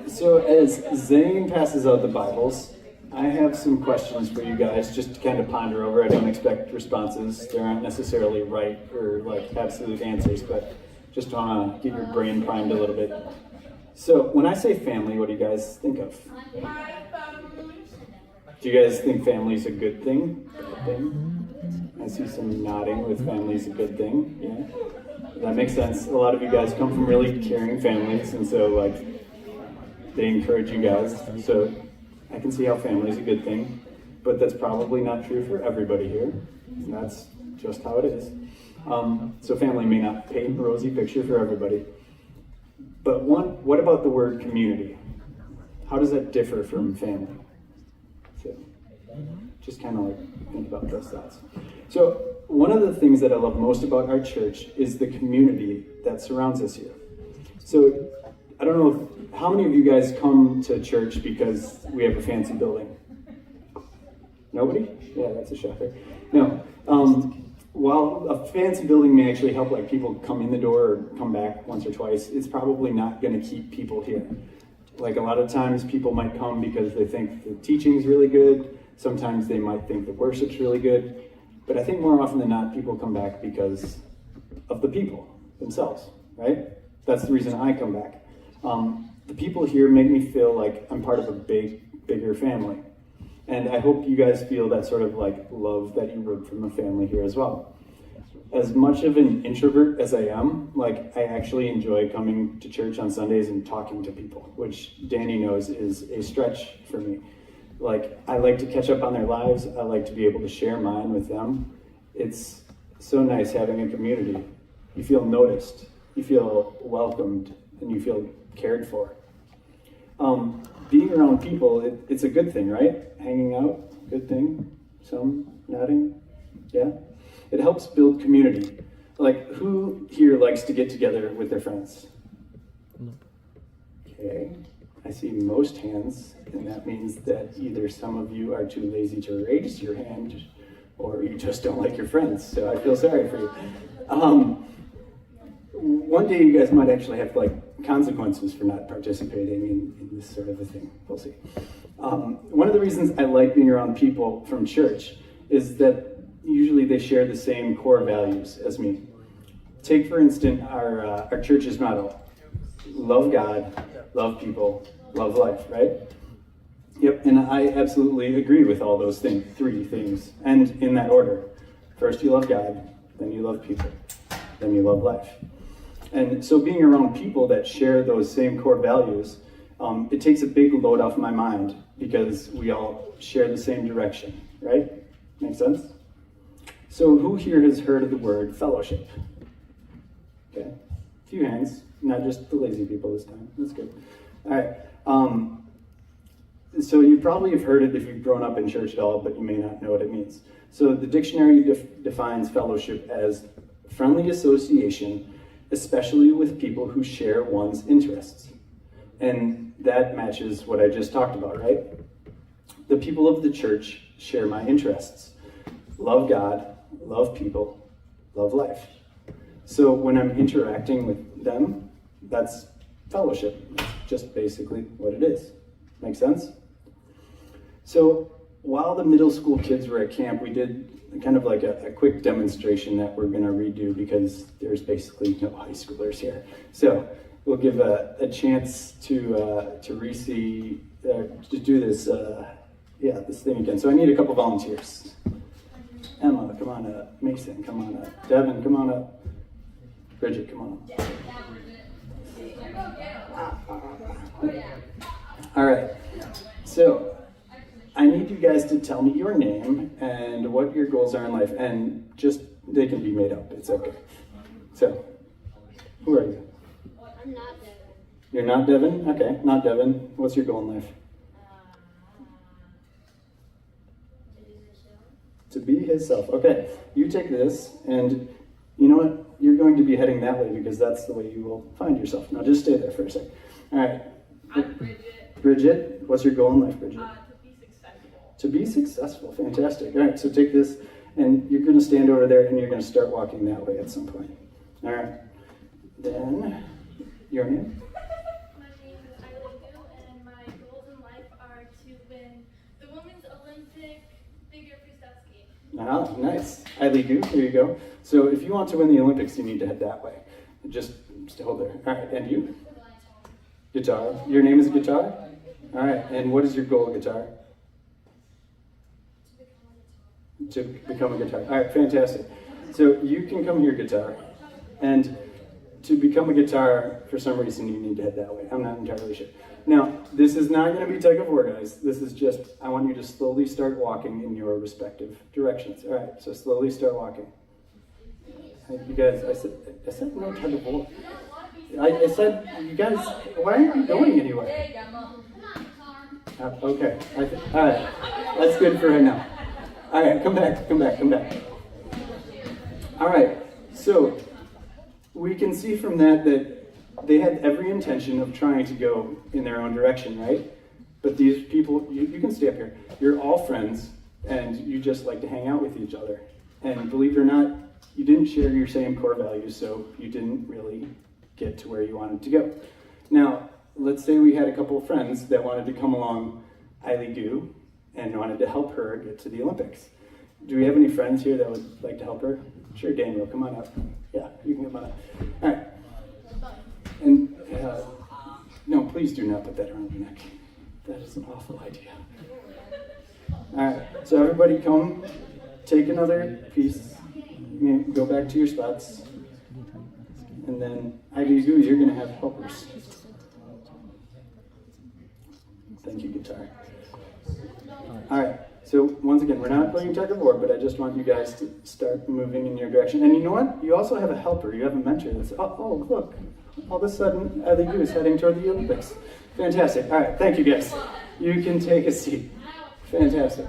So as Zane passes out the Bibles, I have some questions for you guys just to kind of ponder over. I don't expect responses. There aren't necessarily right or like absolute answers, but just want to get your brain primed a little bit. So when I say family, what do you guys think of? Do you guys think family's a good thing? Bad thing? I see some nodding with family's a good thing. Yeah, that makes sense. A lot of you guys come from really caring families, and so like they encourage you guys. So I can see how family is a good thing, but that's probably not true for everybody here. And that's just how it is. So family may not paint a rosy picture for everybody. But what about the word community? How does that differ from family? So just kind of like think about those thoughts. So one of the things that I love most about our church is the community that surrounds us here. So I don't know how many of you guys come to church because we have a fancy building? Nobody? Yeah, that's a shocker. No. While a fancy building may actually help like people come in the door or come back once or twice, it's probably not going to keep people here. Like a lot of times people might come because they think the teaching's really good. Sometimes they might think the worship's really good. But I think more often than not, people come back because of the people themselves, right? That's the reason I come back. The people here make me feel like I'm part of a bigger family. And I hope you guys feel that sort of like love that you would from a family here as well. As much of an introvert as I am, like I actually enjoy coming to church on Sundays and talking to people, which Danny knows is a stretch for me. Like I like to catch up on their lives. I like to be able to share mine with them. It's so nice having a community. You feel noticed, you feel welcomed, and you feel cared for. Being around people, it's a good thing, right? Hanging out, good thing. Some nodding, yeah. It helps build community. Like, who here likes to get together with their friends? Okay, I see most hands, and that means that either some of you are too lazy to raise your hand, or you just don't like your friends, so I feel sorry for you. One day you guys might actually have like consequences for not participating in this sort of a thing. We'll see. One of the reasons I like being around people from church is that usually they share the same core values as me. Take for instance our church's motto: love God, love people, love life, right? Yep, and I absolutely agree with all those things, 3 things, and in that order. First you love God, then you love people, then you love life. And so being around people that share those same core values, it takes a big load off my mind because we all share the same direction, right? Make sense? So who here has heard of the word fellowship? Okay, a few hands, not just the lazy people this time. That's good. All right. So you probably have heard it if you've grown up in church at all, but you may not know what it means. So the dictionary defines fellowship as friendly association, especially with people who share one's interests. And that matches what I just talked about, right? The people of the church share my interests. Love God, love people, love life. So when I'm interacting with them, that's fellowship. That's just basically what it is. Make sense? So while the middle school kids were at camp, we did kind of like a quick demonstration that we're going to redo because there's basically no high schoolers here. So we'll give a chance to do this this thing again. So I need a couple volunteers. Emma, come on up. Mason, come on up. Devin, come on up. Bridget, come on up. All right. So I need you guys to tell me your name and what your goals are in life, and just, they can be made up, it's okay. So, who are you? I'm not Devin. You're not Devin? Okay, not Devin. What's your goal in life? To be his self. Okay, you take this, and you know what? You're going to be heading that way because that's the way you will find yourself. Now just stay there for a second. All right. I'm Bridget. Bridget, what's your goal in life, Bridget? To be successful. To be successful, fantastic. All right, so take this, and you're going to stand over there, and you're going to start walking that way at some point. All right. Then, your name? My name is Eileen Gill, and Ah, nice. Iligu, here you go. So if you want to win the Olympics, you need to head that way. Just hold there. All right, and you? Guitar. Your name is Guitar? All right, and what is your goal, Guitar? To become a guitar. All right, fantastic. So you can come here, Guitar, and to become a guitar, for some reason, you need to head that way. I'm not entirely sure. Now, this is not going to be tug of war, guys. This is just, I want you to slowly start walking in your respective directions. All right, so slowly start walking. You guys, I said no tug of war. I said, you guys, why aren't you going anywhere? Okay, all right, that's good for right now. All right, come back. All right, so we can see from that they had every intention of trying to go in their own direction, right? But these people, you can stay up here, you're all friends, and you just like to hang out with each other. And believe it or not, you didn't share your same core values, so you didn't really get to where you wanted to go. Now, let's say we had a couple of friends that wanted to come along Iligu and wanted to help her get to the Olympics. Do we have any friends here that would like to help her? Sure, Daniel, come on up. Yeah, you can come on up. All right. And no, please do not put that around your neck. That is an awful idea. All right, so everybody come, take another piece, go back to your spots, and then Iligu, you're gonna have helpers. Thank you, Guitar. All right, so once again, we're not playing tug of war, but I just want you guys to start moving in your direction. And you know what? You also have a helper. You have a mentor that's, oh look, all of a sudden, Iligu is heading toward the Olympics. Fantastic. All right, thank you guys. You can take a seat. Fantastic.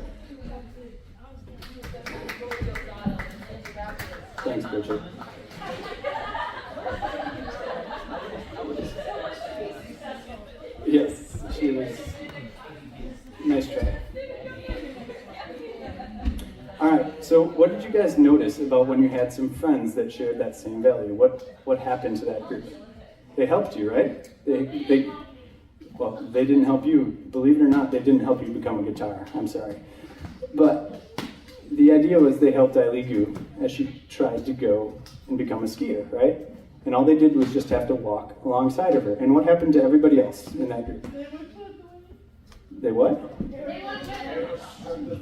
Thanks, Bridget. Yes, she was. Nice try. All right, so what did you guys notice about when you had some friends that shared that same value? What happened to that group? They helped you, right? They didn't help you. Believe it or not, they didn't help you become a guitar. I'm sorry. But the idea was they helped Iligu as she tried to go and become a skier, right? And all they did was just have to walk alongside of her. And what happened to everybody else in that group? They what?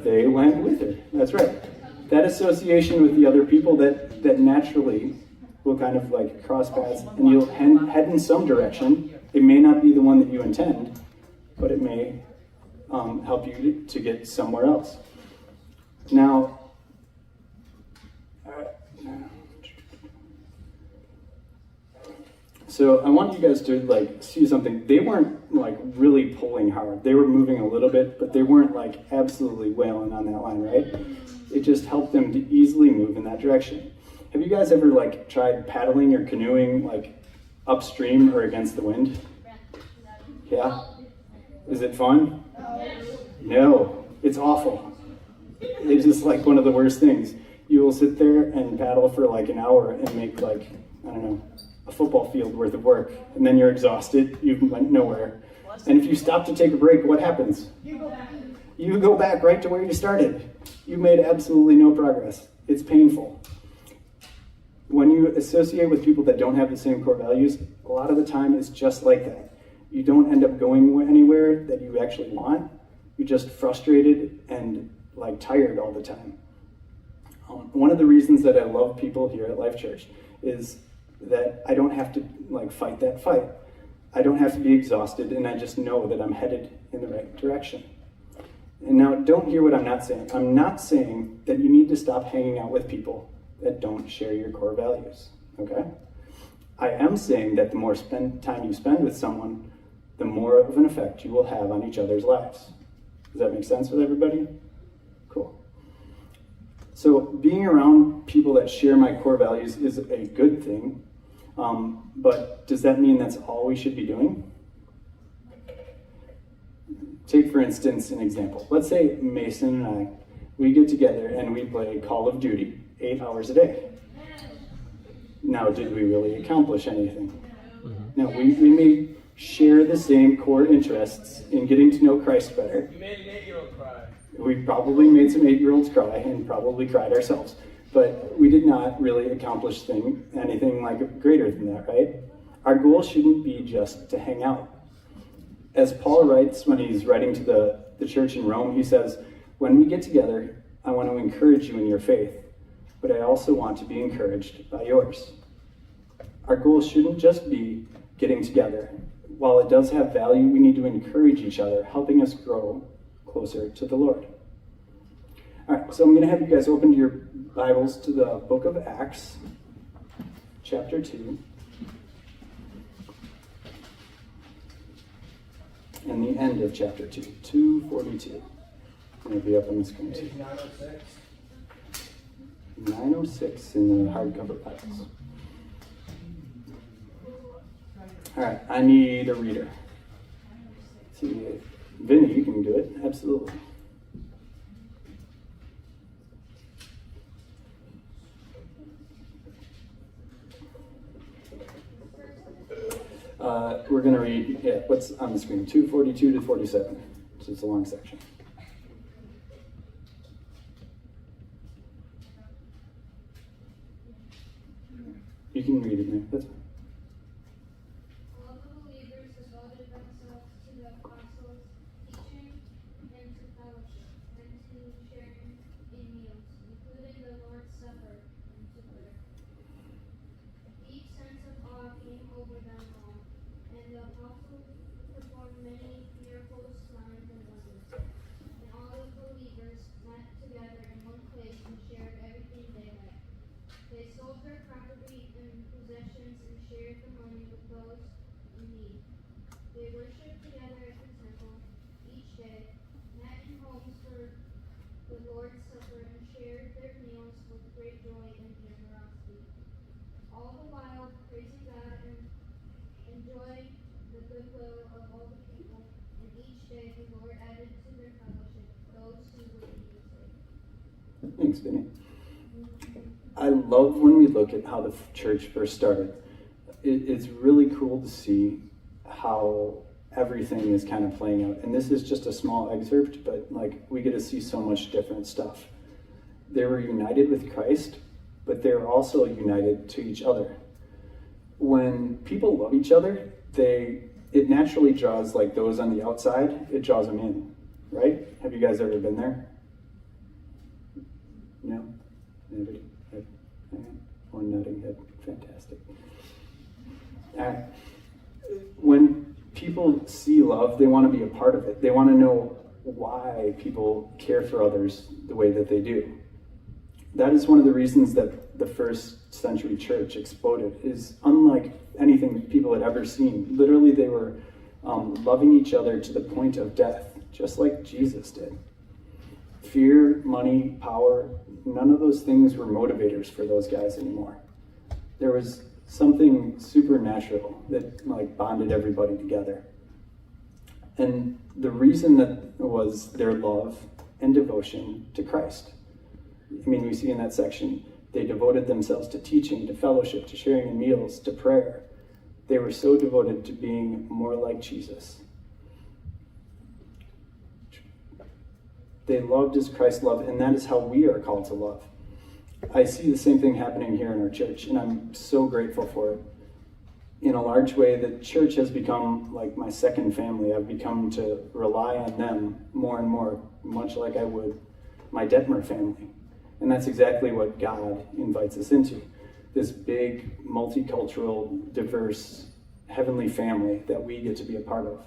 They went with her. That's right. That association with the other people that naturally will kind of like cross paths, and you'll head in some direction. It may not be the one that you intend, but it may help you to get somewhere else. Now, so I want you guys to like see something. They weren't like really pulling hard. They were moving a little bit, but they weren't like absolutely wailing on that line, right? It just helped them to easily move in that direction. Have you guys ever like tried paddling or canoeing like upstream or against the wind? Yeah? Is it fun? No, it's awful. It's just like one of the worst things. You will sit there and paddle for like an hour and make like, I don't know, a football field worth of work, and then you're exhausted, you went nowhere. And if you stop to take a break, what happens? You go back right to where you started. You made absolutely no progress. It's painful. When you associate with people that don't have the same core values, a lot of the time it's just like that. You don't end up going anywhere that you actually want. You're just frustrated and like tired all the time. One of the reasons that I love people here at Life Church is that I don't have to like fight that fight. I don't have to be exhausted, and I just know that I'm headed in the right direction. And now don't hear what I'm not saying. I'm not saying that you need to stop hanging out with people that don't share your core values, okay? I am saying that the more time you spend with someone, the more of an effect you will have on each other's lives. Does that make sense with everybody? Cool. So being around people that share my core values is a good thing, but does that mean that's all we should be doing? Take, for instance, an example. Let's say Mason and I, we get together and we play Call of Duty 8 hours a day. Now, did we really accomplish anything? No, we may share the same core interests in getting to know Christ better. You made an 8-year-old cry. We probably made some 8-year-olds cry and probably cried ourselves, but we did not really accomplish anything like greater than that, right? Our goal shouldn't be just to hang out. As Paul writes when he's writing to the church in Rome, he says, when we get together, I want to encourage you in your faith, but I also want to be encouraged by yours. Our goal shouldn't just be getting together. While it does have value, we need to encourage each other, helping us grow closer to the Lord. All right, so I'm going to have you guys open your Bibles to the book of Acts, chapter 2. And the end of chapter 2, 2:42. It'll be up on the screen too. 906 in the hardcover Bibles. All right, I need a reader. See, Vinny, you can do it. Absolutely. We're going to read what's on the screen, 2:42 to 47. So it's a long section. You can read it now. That's fine. All the believers devoted themselves to the apostles' teaching and to fellowship and to sharing in meals, including the Lord's Supper and to prayer. A deep sense of awe came over them all, and the apostles performed many miracles, signs, and wonders. And all the believers met together in one place and shared everything they had. They sold their property and possessions and shared the money with those in need. They worshipped together at the temple each day, met in homes for the Lord's Supper, and shared their meals with great joy and generosity. All the while praising God and enjoying the goodwill of all the people. And each day the Lord added to their fellowship those who were being saved. Thanks, Vinny. I love when we look at how the church first started. It's really cool to see how everything is kind of playing out. And this is just a small excerpt, but like we get to see so much different stuff. They were united with Christ, but they're also united to each other. When people love each other, it naturally draws like those on the outside, it draws them in, right? Have you guys ever been there? No? Anybody? One nodding head. Fantastic. When people see love, they want to be a part of it. They want to know why people care for others the way that they do. That is one of the reasons that the first century church exploded, is unlike anything people had ever seen. Literally, they were loving each other to the point of death, just like Jesus did. Fear, money, power, none of those things were motivators for those guys anymore. There was something supernatural that like bonded everybody together. And the reason that was their love and devotion to Christ. I mean, we see in that section, they devoted themselves to teaching, to fellowship, to sharing in meals, to prayer. They were so devoted to being more like Jesus. They loved as Christ loved, and that is how we are called to love. I see the same thing happening here in our church, and I'm so grateful for it. In a large way, the church has become like my second family. I've become to rely on them more and more, much like I would my Detmer family. And that's exactly what God invites us into. This big, multicultural, diverse, heavenly family that we get to be a part of.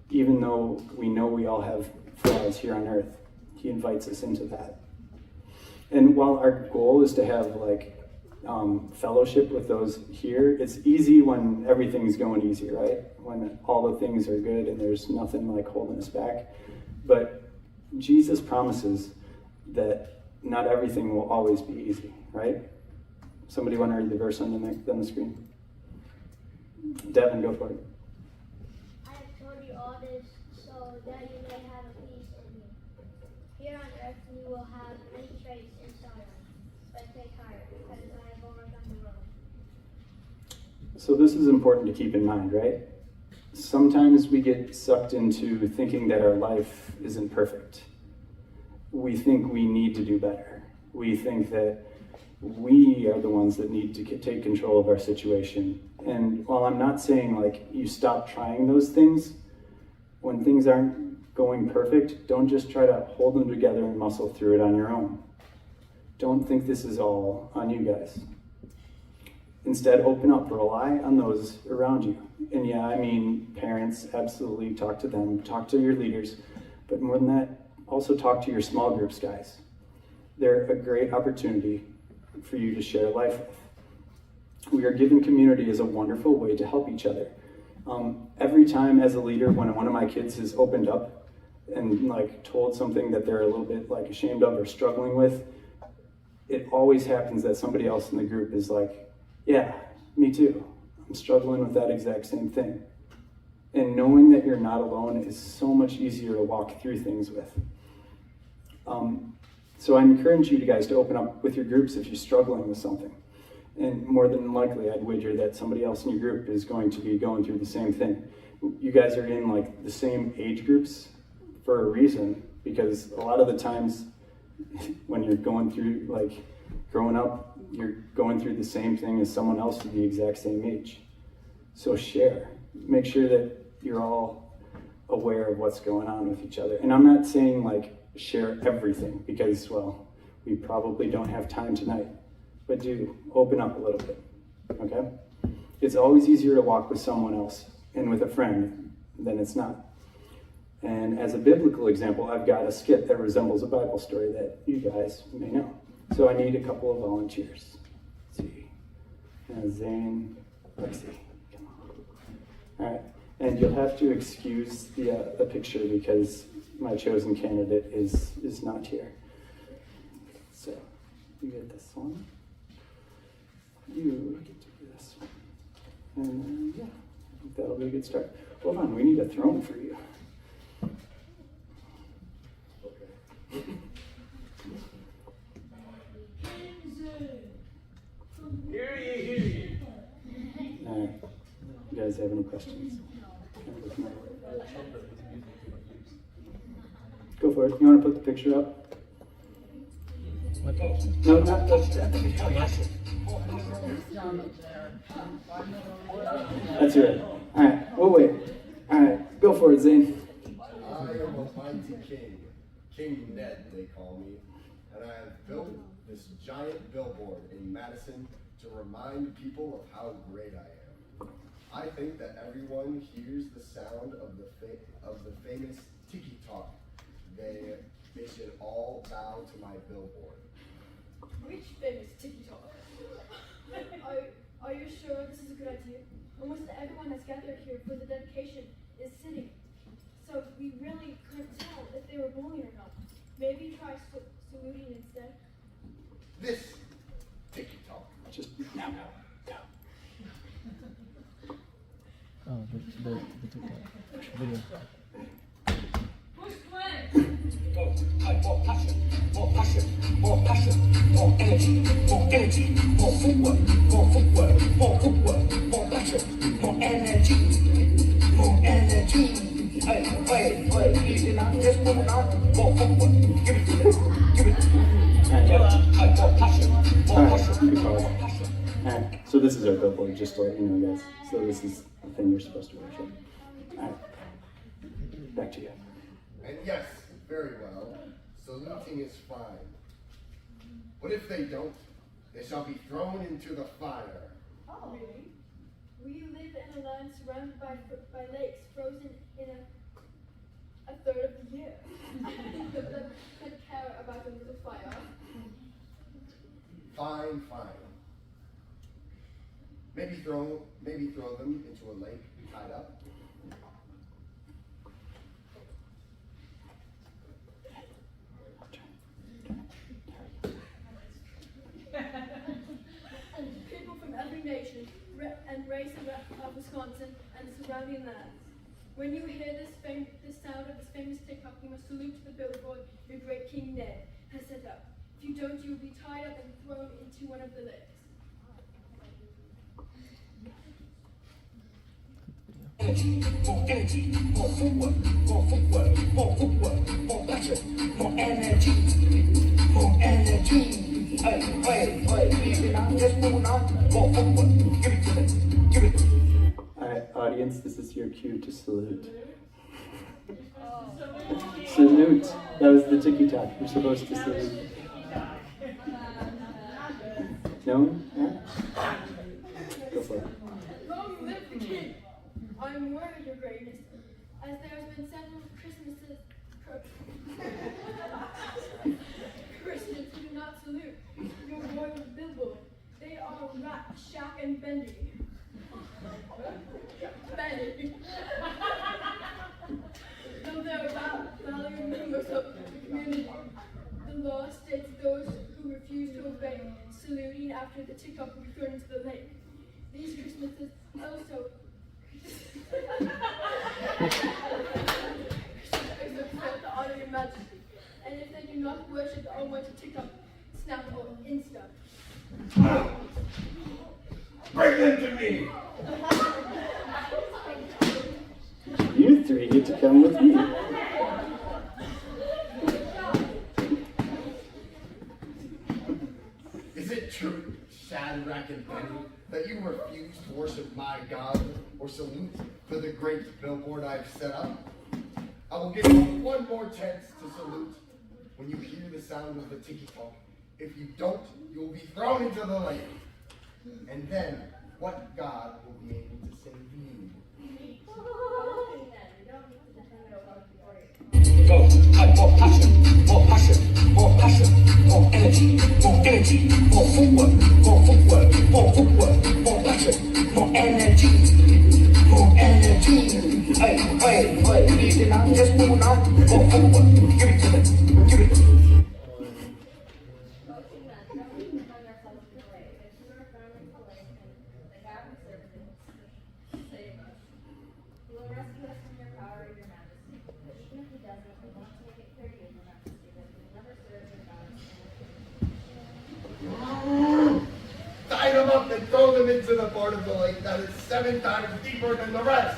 Even though we know we all have flaws here on earth, he invites us into that. And while our goal is to have fellowship with those here, it's easy when everything's going easy, right? When all the things are good and there's nothing like holding us back. But Jesus promises that not everything will always be easy, right? Somebody want to read the verse on the screen? Devin, go for it. I have told you all this so that you may have a peace in me. Here on earth you will have many traits and sorrow, but take heart, because I have overcome the world. So this is important to keep in mind, right? Sometimes we get sucked into thinking that our life isn't perfect. we think we need to do better. We think that we are the ones that need to take control of our situation. And while I'm not saying like you stop trying those things, when things aren't going perfect, don't just try to hold them together and muscle through it on your own. Don't think this is all on you guys. Instead, open up, rely on those around you. And yeah, I mean, parents, absolutely talk to them, talk to your leaders, but more than that, also talk to your small groups, guys. They're a great opportunity for you to share life with. We are given community as a wonderful way to help each other. Every time as a leader, when one of my kids has opened up and like told something that they're a little bit like ashamed of or struggling with, it always happens that somebody else in the group is like, yeah, me too. I'm struggling with that exact same thing. And knowing that you're not alone is so much easier to walk through things with. So I encourage you guys to open up with your groups if you're struggling with something. And more than likely, I'd wager that somebody else in your group is going to be going through the same thing. You guys are in like the same age groups for a reason, because a lot of the times when you're going through, like growing up, you're going through the same thing as someone else of the exact same age. So share. Make sure that you're all aware of what's going on with each other. And I'm not saying like share everything, because, well, we probably don't have time tonight. But do open up a little bit, okay? It's always easier to walk with someone else and with a friend than it's not. And as a biblical example, I've got a skit that resembles a Bible story that you guys may know. So I need a couple of volunteers. Let's see. Zane, Lexi, come on. All right, and you'll have to excuse the picture because my chosen candidate is not here. So you get this one. You get to do this one. And yeah, I think that'll be a good start. Hold on, we need a throne for you. Hear ye, hear ye. All right, you guys have any questions? Go for it. You want to put the picture up? No, not that. That's right. All right, we'll wait. All right, go for it, Zane. I am a mighty king, King Ned they call me, and I have built this giant billboard in Madison to remind people of how great I am. I think that everyone hears the sound of the famous Tiki Talk. They should all bow to my billboard. Which famous TikTok? Are you sure this is a good idea? Almost everyone that's gathered here for the dedication is sitting, so we really couldn't tell if they were bullying or not. Maybe try saluting instead. This Tiki Talk. Just now, go. Oh, the TikTok video. Who's playing? More passion, more passion, more passion, more energy, more footwork, more footwork, more footwork, more passion, more energy, more energy. Hey, easy now, just move it on, more footwork, give it to them, give it to them. More passion, more passion, more passion. All right, so this is our billboard, just to let you know, guys. So this is the thing you're supposed to worship. All right, back to you. And yes, very well, saluting is fine. But if they don't, they shall be thrown into the fire. Oh, really? We live in a land surrounded by lakes, frozen in a third of the year. Could care about a little fire. Fine, fine. Maybe throw them into a lake tied up. People from every nation and race of Wisconsin and the surrounding lands. When you hear this sound of this famous TikTok, you must salute the billboard your great King Ned has set up. If you don't, you'll be tied up and thrown into one of the lakes. energy, more footwork, more passion, more energy, more energy. Hey, just moving on, more footwork, give it to them, give it. Alright, audience, this is your cue to salute. Salute. That was the ticky-tock. You're supposed to salute. No one? Yeah? Go for it. Long live the king! I am aware of your greatness, as there has been several Christians who do not salute your royal billboard. They are Rat, Shack, and Bendy. Bendy. Though they are valued members of the community, the law states those who refuse to obey saluting after the tick-tock will be thrown into the lake. These Christmases also exalt the honor of your majesty, and if they do not worship the almighty tick-tock, snap or insta. Bring them to me. You three get to come with me. Is it true, Shadrach and Benny, that you refuse to worship my God or salute to the great billboard I've set up? I will give you one more chance to salute when you hear the sound of the tiki-talk. If you don't, you will be thrown into the lake. And then, what God will be able to save you? Go, more passion, more passion, more passion, more energy, more footwork, more passion, more energy, more energy. Hey, easy now, just moving on, more footwork, give it to them, give it to them. Tie them up and throw them into the part of the lake that is 7 times deeper than the rest.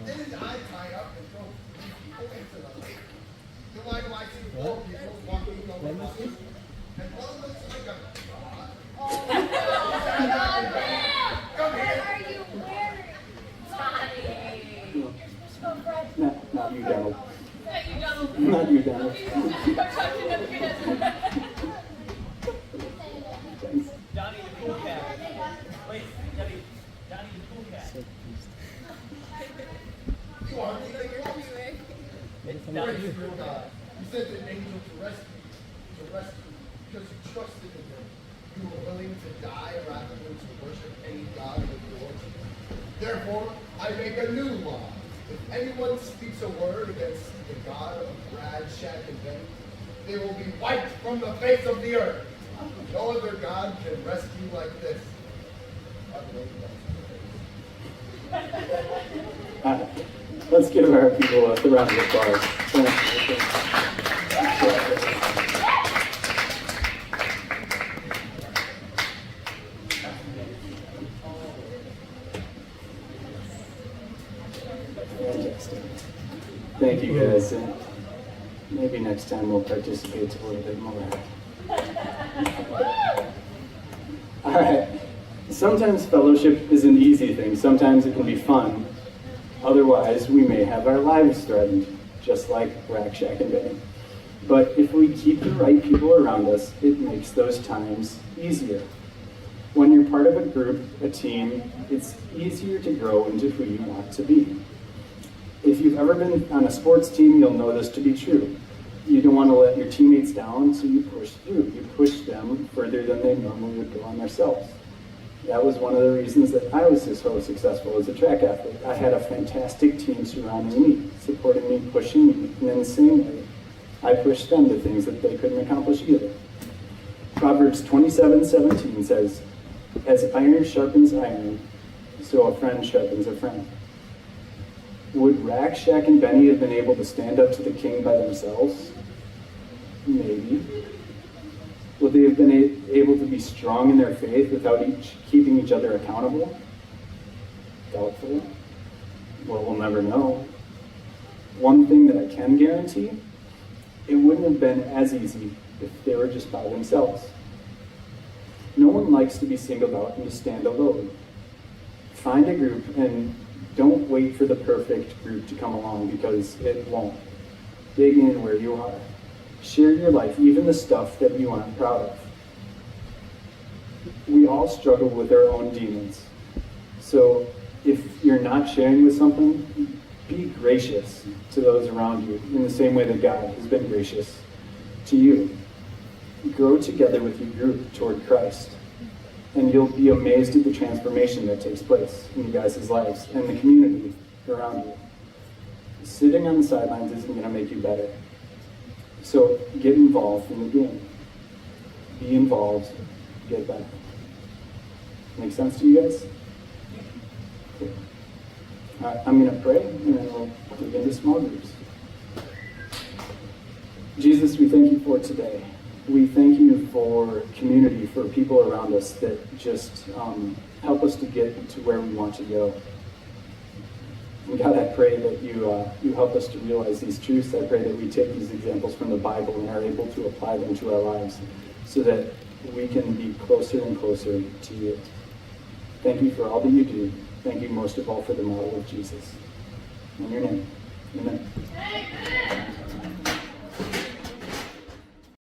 Didn't I tie up and throw people into the lake? Then why do I see 4 people walking on the buses? And one looks like a god? Come here. Not you, Donald. Not you, Donald. Thanks. Johnny the cool cat. Wait, Johnny the cool cat. You aren't even close. It's Praise Johnny. your God. You sent an angel to rescue because you trusted in him. You were willing to die rather than to worship any god but yours. Therefore, I make a new law. If anyone speaks a word against the God of Brad, Shack, and Benny, they will be wiped from the face of the earth. No other God can rescue like this. Let's give our people a round of applause. Fantastic. Thank you guys. And maybe next time we'll participate a little bit more. All right. Sometimes fellowship is an easy thing. Sometimes it can be fun. Otherwise, we may have our lives threatened, just like Rack, Shack, and Benny. But if we keep the right people around us, it makes those times easier. When you're part of a group, a team, it's easier to grow into who you want to be. If you've ever been on a sports team, you'll know this to be true. You don't want to let your teammates down, so you push through. You push them further than they normally would go on themselves. That was one of the reasons that I was so successful as a track athlete. I had a fantastic team surrounding me, supporting me, pushing me, and in the same way, I pushed them to things that they couldn't accomplish either. Proverbs 27:17 says, "As iron sharpens iron, so a friend sharpens a friend." Would Rack, Shack, and Benny have been able to stand up to the king by themselves? Maybe. Would they have been able to be strong in their faith without keeping each other accountable? Doubtful. Well, we'll never know. One thing that I can guarantee, it wouldn't have been as easy if they were just by themselves. No one likes to be singled out and to stand alone. Find a group and don't wait for the perfect group to come along, because it won't. Dig in where you are. Share your life, even the stuff that you aren't proud of. We all struggle with our own demons. So if you're not sharing with something, be gracious to those around you in the same way that God has been gracious to you. Grow together with your group toward Christ, and you'll be amazed at the transformation that takes place in you guys' lives and the community around you. Sitting on the sidelines isn't going to make you better. So get involved in the game. Be involved, get better. Make sense to you guys? Cool. All right, I'm going to pray, and then we'll dig into small groups. Jesus, we thank you for today. We thank you for community, for people around us that just help us to get to where we want to go. And God, I pray that you help us to realize these truths. I pray that we take these examples from the Bible and are able to apply them to our lives so that we can be closer and closer to you. Thank you for all that you do. Thank you most of all for the model of Jesus. In your name, amen.